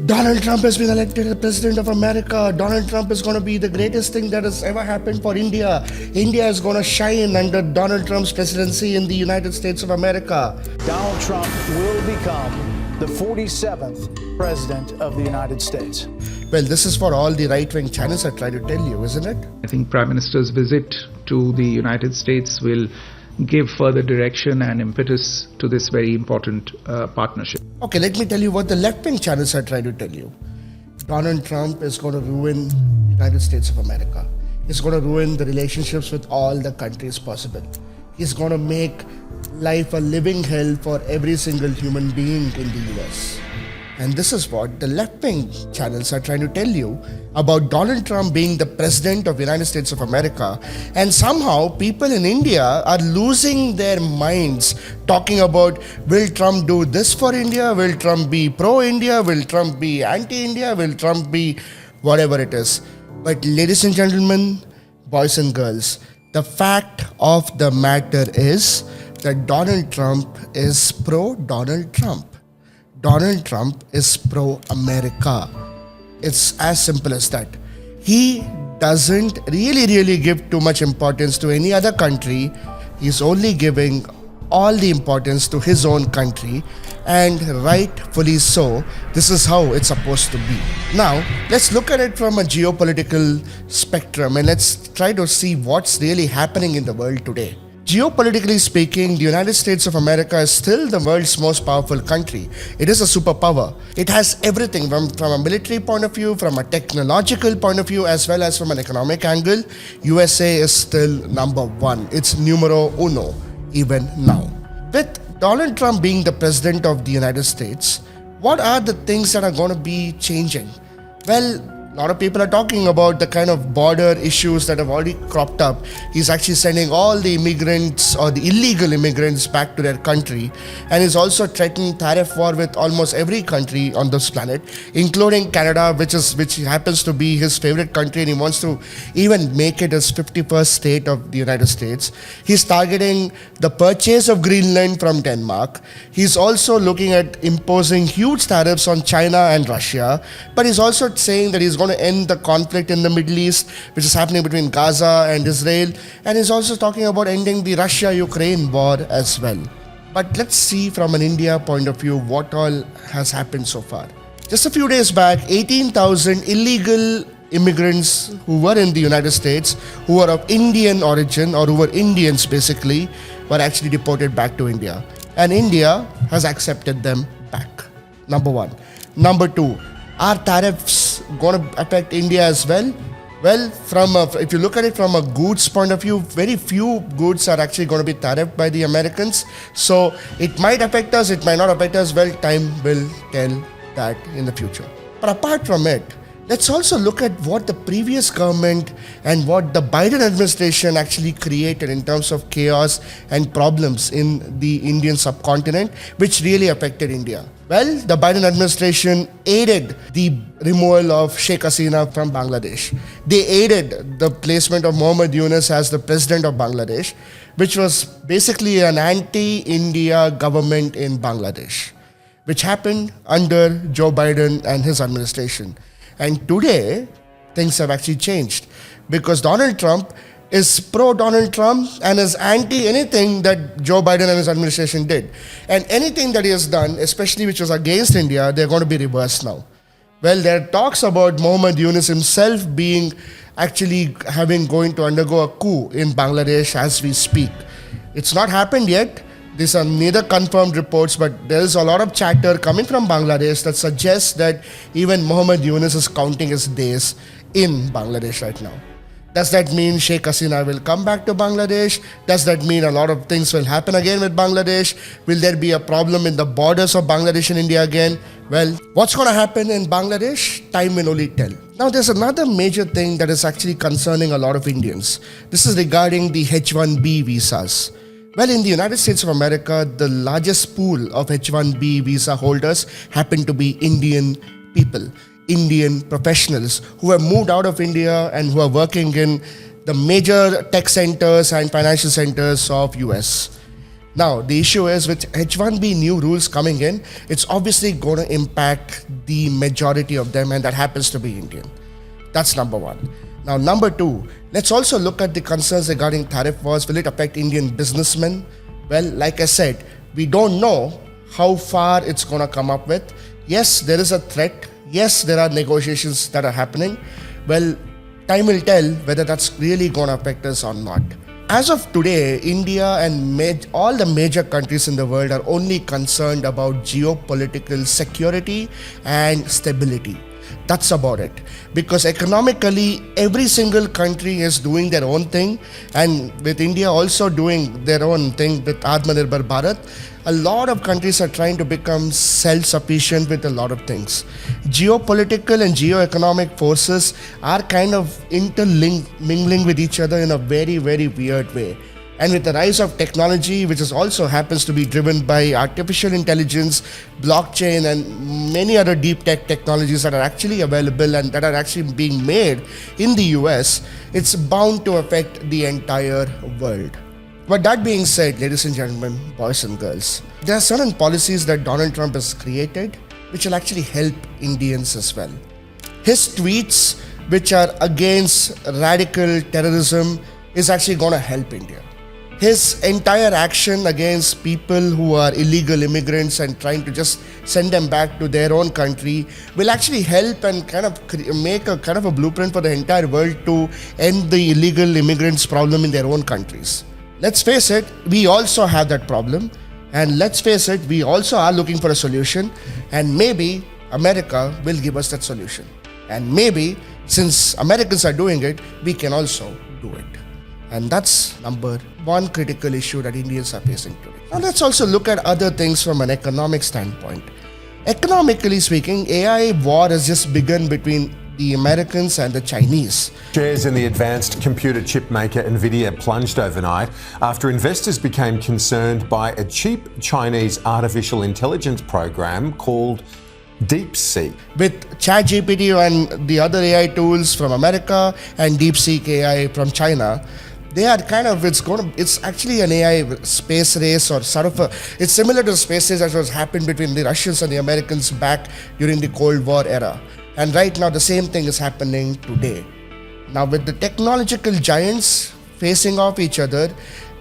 Donald Trump has been elected as President of America. Donald Trump is going to be the greatest thing that has ever happened for India. India is going to shine under Donald Trump's presidency in the United States of America. Donald Trump will become the 47th President of the United States. Well, this is for all the right-wing channels are trying to tell you, isn't it? I think Prime Minister's visit to the United States will give further direction and impetus to this very important partnership. Okay, let me tell you what the left-wing channels are trying to tell you. Donald Trump is going to ruin the United States of America. He's going to ruin the relationships with all the countries possible. He's going to make life a living hell for every single human being in the US. And this is what the left-wing channels are trying to tell you about Donald Trump being the President of the United States of America. And somehow people in India are losing their minds talking about, will Trump do this for India? Will Trump be pro-India? Will Trump be anti-India? Will Trump be whatever it is? But ladies and gentlemen, boys and girls, the fact of the matter is that Donald Trump is pro-Donald Trump. Donald Trump is pro-America. It's as simple as that. He doesn't really give too much importance to any other country. He's only giving all the importance to his own country, and rightfully so. This is how it's supposed to be. Now, let's look at it from a geopolitical spectrum and let's try to see what's really happening in the world today. Geopolitically speaking, the United States of America is still the world's most powerful country. It is a superpower. It has everything from a military point of view, from a technological point of view, as well as from an economic angle. USA is still number one. It's numero uno, even now. With Donald Trump being the President of the United States, what are the things that are going to be changing? Well, a lot of people are talking about the kind of border issues that have already cropped up. He's actually sending all the immigrants or the illegal immigrants back to their country, and he's also threatening tariff war with almost every country on this planet, including Canada, which happens to be his favorite country, and he wants to even make it his 51st state of the United States. He's targeting the purchase of Greenland from Denmark. He's also looking at imposing huge tariffs on China and Russia, but he's also saying that he's going to end the conflict in the Middle East, which is happening between Gaza and Israel, and he's also talking about ending the Russia-Ukraine war as well. But let's see from an India point of view what all has happened so far. Just a few days back, 18,000 illegal immigrants who were in the United States, who were of Indian origin or who were Indians basically, were actually deported back to India. And India has accepted them back. Number one. Number two, are tariffs going to affect India as well? Well, if you look at it from a goods point of view, very few goods are actually going to be tariffed by the Americans. So it might affect us, it might not affect us. Well, time will tell that in the future. But apart from it, let's also look at what the previous government and what the Biden administration actually created in terms of chaos and problems in the Indian subcontinent, which really affected India. Well, the Biden administration aided the removal of Sheikh Hasina from Bangladesh. They aided the placement of Muhammad Yunus as the president of Bangladesh, which was basically an anti-India government in Bangladesh, which happened under Joe Biden and his administration. And today, things have actually changed because Donald Trump is pro-Donald Trump and is anti-anything that Joe Biden and his administration did. And anything that he has done, especially which was against India, they're going to be reversed now. Well, there are talks about Muhammad Yunus himself going to undergo a coup in Bangladesh as we speak. It's not happened yet. These are neither confirmed reports, but there is a lot of chatter coming from Bangladesh that suggests that even Muhammad Yunus is counting his days in Bangladesh right now. Does that mean Sheikh Hasina will come back to Bangladesh? Does that mean a lot of things will happen again with Bangladesh? Will there be a problem in the borders of Bangladesh and India again? Well, what's going to happen in Bangladesh? Time will only tell. Now, there's another major thing that is actually concerning a lot of Indians. This is regarding the H-1B visas. Well, in the United States of America, the largest pool of H-1B visa holders happen to be Indian people, Indian professionals who have moved out of India and who are working in the major tech centers and financial centers of US. Now, the issue is with H1B new rules coming in, it's obviously going to impact the majority of them, and that happens to be Indian. That's number one. Now, number two, let's also look at the concerns regarding tariff wars. Will it affect Indian businessmen? Well, like I said, we don't know how far it's going to come up with. Yes, there is a threat. Yes, there are negotiations that are happening. Well, time will tell whether that's really going to affect us or not. As of today, India and all the major countries in the world are only concerned about geopolitical security and stability. That's about it. Because economically, every single country is doing their own thing, and with India also doing their own thing with Atmanirbhar Bharat, a lot of countries are trying to become self-sufficient with a lot of things. Geopolitical and geoeconomic forces are kind of mingling with each other in a very, very weird way. And with the rise of technology, which is also happens to be driven by artificial intelligence, blockchain, and many other deep tech technologies that are actually available and that are actually being made in the US, it's bound to affect the entire world. But that being said, ladies and gentlemen, boys and girls, there are certain policies that Donald Trump has created which will actually help Indians as well. His tweets, which are against radical terrorism, is actually going to help India. His entire action against people who are illegal immigrants and trying to just send them back to their own country will actually help and kind of make a kind of a blueprint for the entire world to end the illegal immigrants problem in their own countries. Let's face it, we also have that problem, and let's face it, we also are looking for a solution, and maybe America will give us that solution. And maybe since Americans are doing it, we can also do it. And that's number one critical issue that Indians are facing today. Now let's also look at other things from an economic standpoint. Economically speaking, AI war has just begun between the Americans and the Chinese. Shares in the advanced computer chip maker Nvidia plunged overnight after investors became concerned by a cheap Chinese artificial intelligence program called DeepSeek. With ChatGPT and the other AI tools from America and DeepSeek AI from China, they are kind of, it's actually an AI space race, or sort of it's similar to the space race that was happened between the Russians and the Americans back during the Cold War era. And right now the same thing is happening today. Now with the technological giants facing off each other,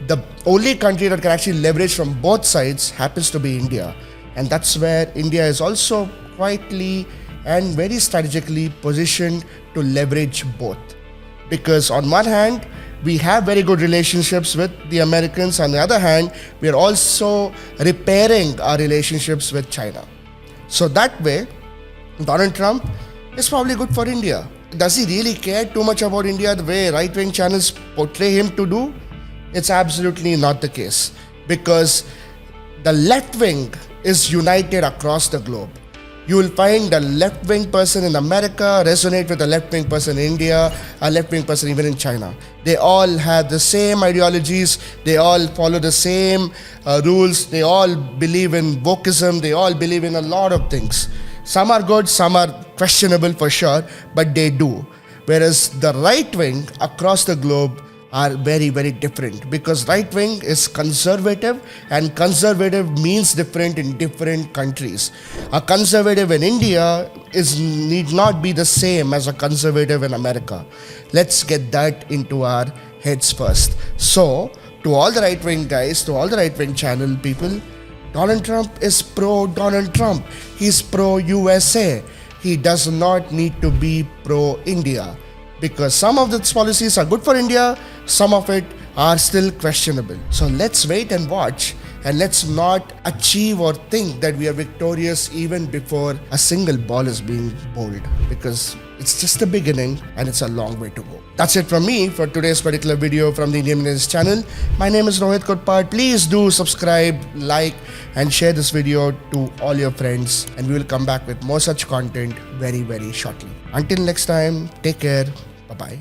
the only country that can actually leverage from both sides happens to be India. And that's where India is also quietly and very strategically positioned to leverage both. Because on one hand, we have very good relationships with the Americans. On the other hand, we are also repairing our relationships with China. So that way, Donald Trump is probably good for India. Does he really care too much about India the way right-wing channels portray him to do? It's absolutely not the case. Because the left wing is united across the globe. You will find a left-wing person in America resonate with a left-wing person in India, a left-wing person even in China. They all have the same ideologies, they all follow the same rules, they all believe in wokeism, they all believe in a lot of things. Some are good, some are questionable for sure, but they do. Whereas the right wing across the globe are very, very different, because right wing is conservative, and conservative means different in different countries. A conservative in India need not be the same as a conservative in America. Let's get that into our heads first. So, to all the right wing guys, to all the right wing channel people, Donald Trump is pro Donald Trump. He's pro USA. He does not need to be pro India. Because some of its policies are good for India, some of it are still questionable. So let's wait and watch, and let's not achieve or think that we are victorious even before a single ball is being bowled, because it's just the beginning and it's a long way to go. That's it from me for today's particular video from the Indian Millennials channel. My name is Rohit Kotpal. Please do subscribe, like, and share this video to all your friends, and we will come back with more such content very, very shortly. Until next time, take care. Bye-bye.